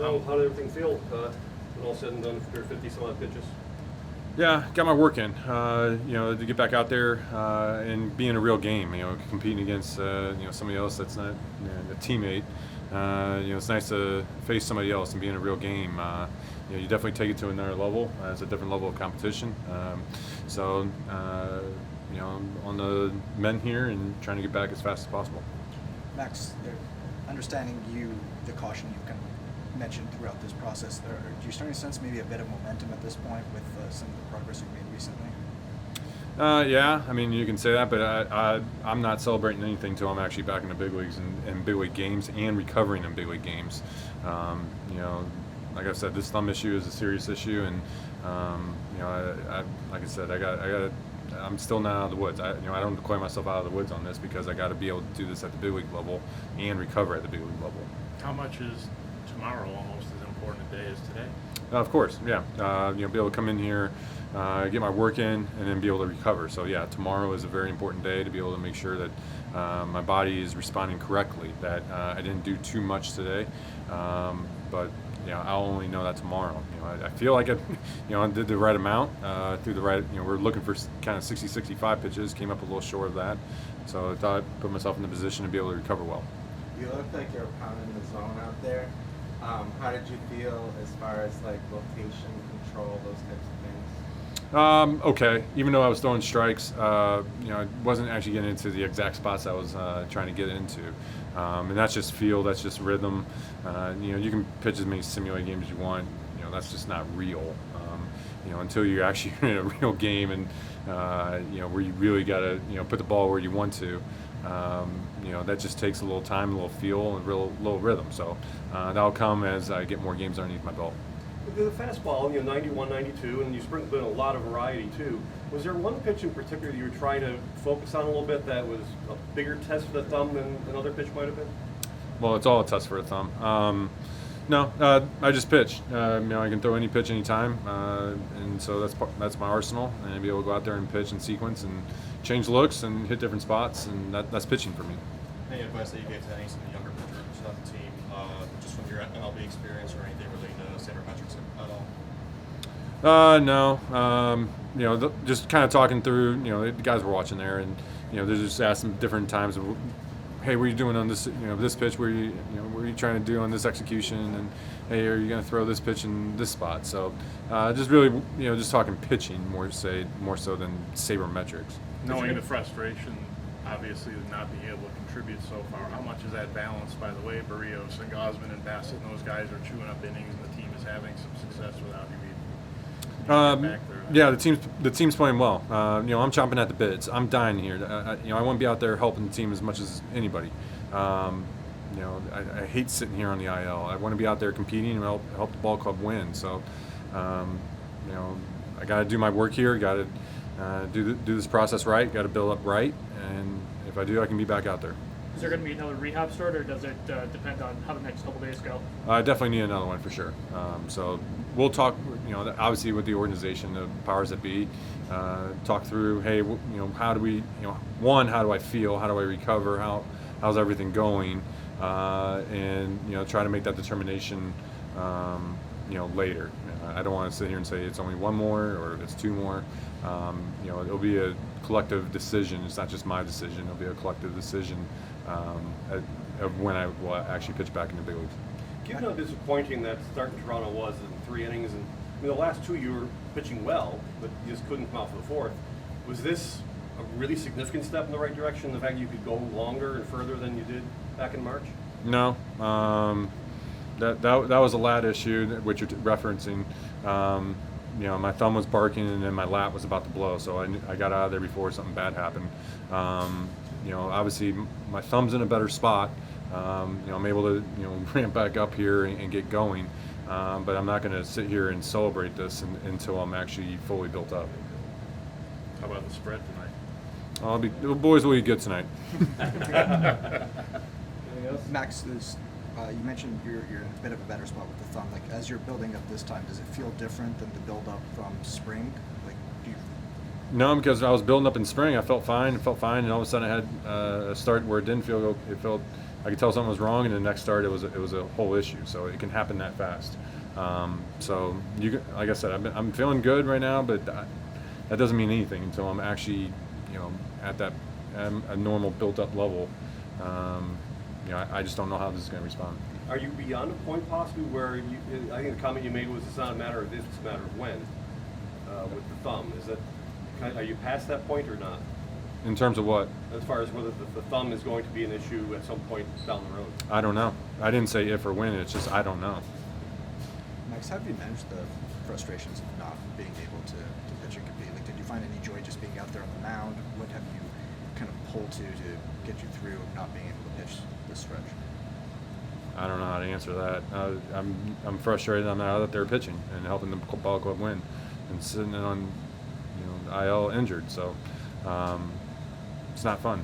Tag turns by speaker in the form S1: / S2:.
S1: So how did everything feel when all said and done for your 50-some-odd pitches?
S2: Yeah, got my work in. To get back out there and be in a real game. Competing against somebody else that's not a teammate. It's nice to face somebody else and be in a real game. You definitely take it to another level. It's a different level of competition. On the men here and trying to get back as fast as possible.
S3: Max, understanding the caution you've kind of mentioned throughout this process, do you starting to sense maybe a bit of momentum at this point with some of the progress you've made recently?
S2: Yeah, I mean, you can say that, but I'm not celebrating anything until I'm actually back in the big leagues and big league games and recovering in big league games. Like I said, this thumb issue is a serious issue, and like I said, I'm still not out of the woods. I don't declare myself out of the woods on this because I got to be able to do this at the big league level and recover at the big league level.
S4: How much is tomorrow almost as important a day as today?
S2: Of course, yeah. Be able to come in here, get my work in, and then be able to recover. So yeah, tomorrow is a very important day to be able to make sure that my body is responding correctly. That I didn't do too much today, but I'll only know that tomorrow. I feel like I did the right amount, through the right. We're looking for kind of 60-65 pitches. Came up a little short of that, so I thought I put myself in the position to be able to recover well.
S5: You look like you're pounding the zone out there. How did you feel as far as like location control, those types of things?
S2: Okay. Even though I was throwing strikes, I wasn't actually getting into the exact spots I was trying to get into. And that's just feel, that's just rhythm. You can pitch as many simulated games as you want. That's just not real. Until you're actually in a real game and where you really got to put the ball where you want to. That just takes a little time, a little feel, and a little rhythm. So that'll come as I get more games underneath my belt.
S1: The fastball, 91, 92, and you sprinkled in a lot of variety too. Was there one pitch in particular you were trying to focus on a little bit that was a bigger test for the thumb than another pitch might have been?
S2: Well, it's all a test for the thumb. No, I just pitch. I can throw any pitch anytime, and so that's my arsenal. And I'll be able to go out there and pitch in sequence and change looks and hit different spots, and that's pitching for me.
S6: Any advice that you gave to any of the younger pitchers on the team, just from your MLB experience or anything relating to sabermetrics at all?
S2: No. Just kind of talking through. The guys were watching there, and they're just asking different times. Hey, what are you doing on this? This pitch. What are you trying to do on this execution? And hey, are you going to throw this pitch in this spot? So, just really, just talking pitching more so than sabermetrics.
S4: Knowing the frustration, obviously, of not being able to contribute so far, how much is that balanced by the way Barrios and Gosman and Bassett and those guys are chewing up innings and the team is having some success without you even back there?
S2: Yeah, the team's playing well. I'm chomping at the bits. I'm dying here. I want to be out there helping the team as much as anybody. I hate sitting here on the IL. I want to be out there competing and help the ball club win. So, I got to do my work here. Got to do this process right. Got to build up right, and if I do, I can be back out there.
S7: Is there going to be another rehab start, or does it depend on how the next couple days go?
S2: I definitely need another one for sure. So we'll talk, obviously with the organization, the powers that be, talk through, hey, how do we, how do I feel? How do I recover? How's everything going? And, try to make that determination, later. I don't want to sit here and say it's only one more or it's two more. It'll be a collective decision. It's not just my decision. It'll be a collective decision of when I will actually pitch back in the big leagues.
S1: Given how disappointing that start in Toronto was in 3 innings, and the last 2 you were pitching well, but you just couldn't come out for the 4th, was this a really significant step in the right direction, the fact you could go longer and further than you did back in March?
S2: No. That was a lat issue, which you're referencing. My thumb was barking and then my lat was about to blow, so I got out of there before something bad happened. Obviously my thumb's in a better spot. I'm able to ramp back up here and get going, but I'm not going to sit here and celebrate this until I'm actually fully built up.
S4: How about the spread tonight?
S2: The boys will eat good tonight.
S1: Anything else?
S3: Max, you mentioned you're in a bit of a better spot with the thumb. Like, as you're building up this time, does it feel different than the build up from spring? Like,
S2: No, because I was building up in spring. I felt fine, and all of a sudden I had a start where it didn't feel. It felt I could tell something was wrong, and the next start it was a whole issue. So it can happen that fast. So like I said, I'm feeling good right now, but that doesn't mean anything until I'm actually, at that a normal built-up level. I just don't know how this is going to respond.
S1: Are you beyond a point possibly where I think the comment you made was it's not a matter of if, it's a matter of when, with the thumb. Are you past that point or not?
S2: In terms of what?
S1: As far as whether the thumb is going to be an issue at some point down the road?
S2: I don't know. I didn't say if or when. It's just I don't know.
S3: Max, how have you managed the frustrations of not being able to pitch and compete? Like, did you find any joy just being out there on the mound? What have you kind of pulled to get you through not being able to pitch this stretch?
S2: I don't know how to answer that. I'm frustrated. I'm not out there pitching and helping the ball club win, and sitting on, IL injured. So it's not fun.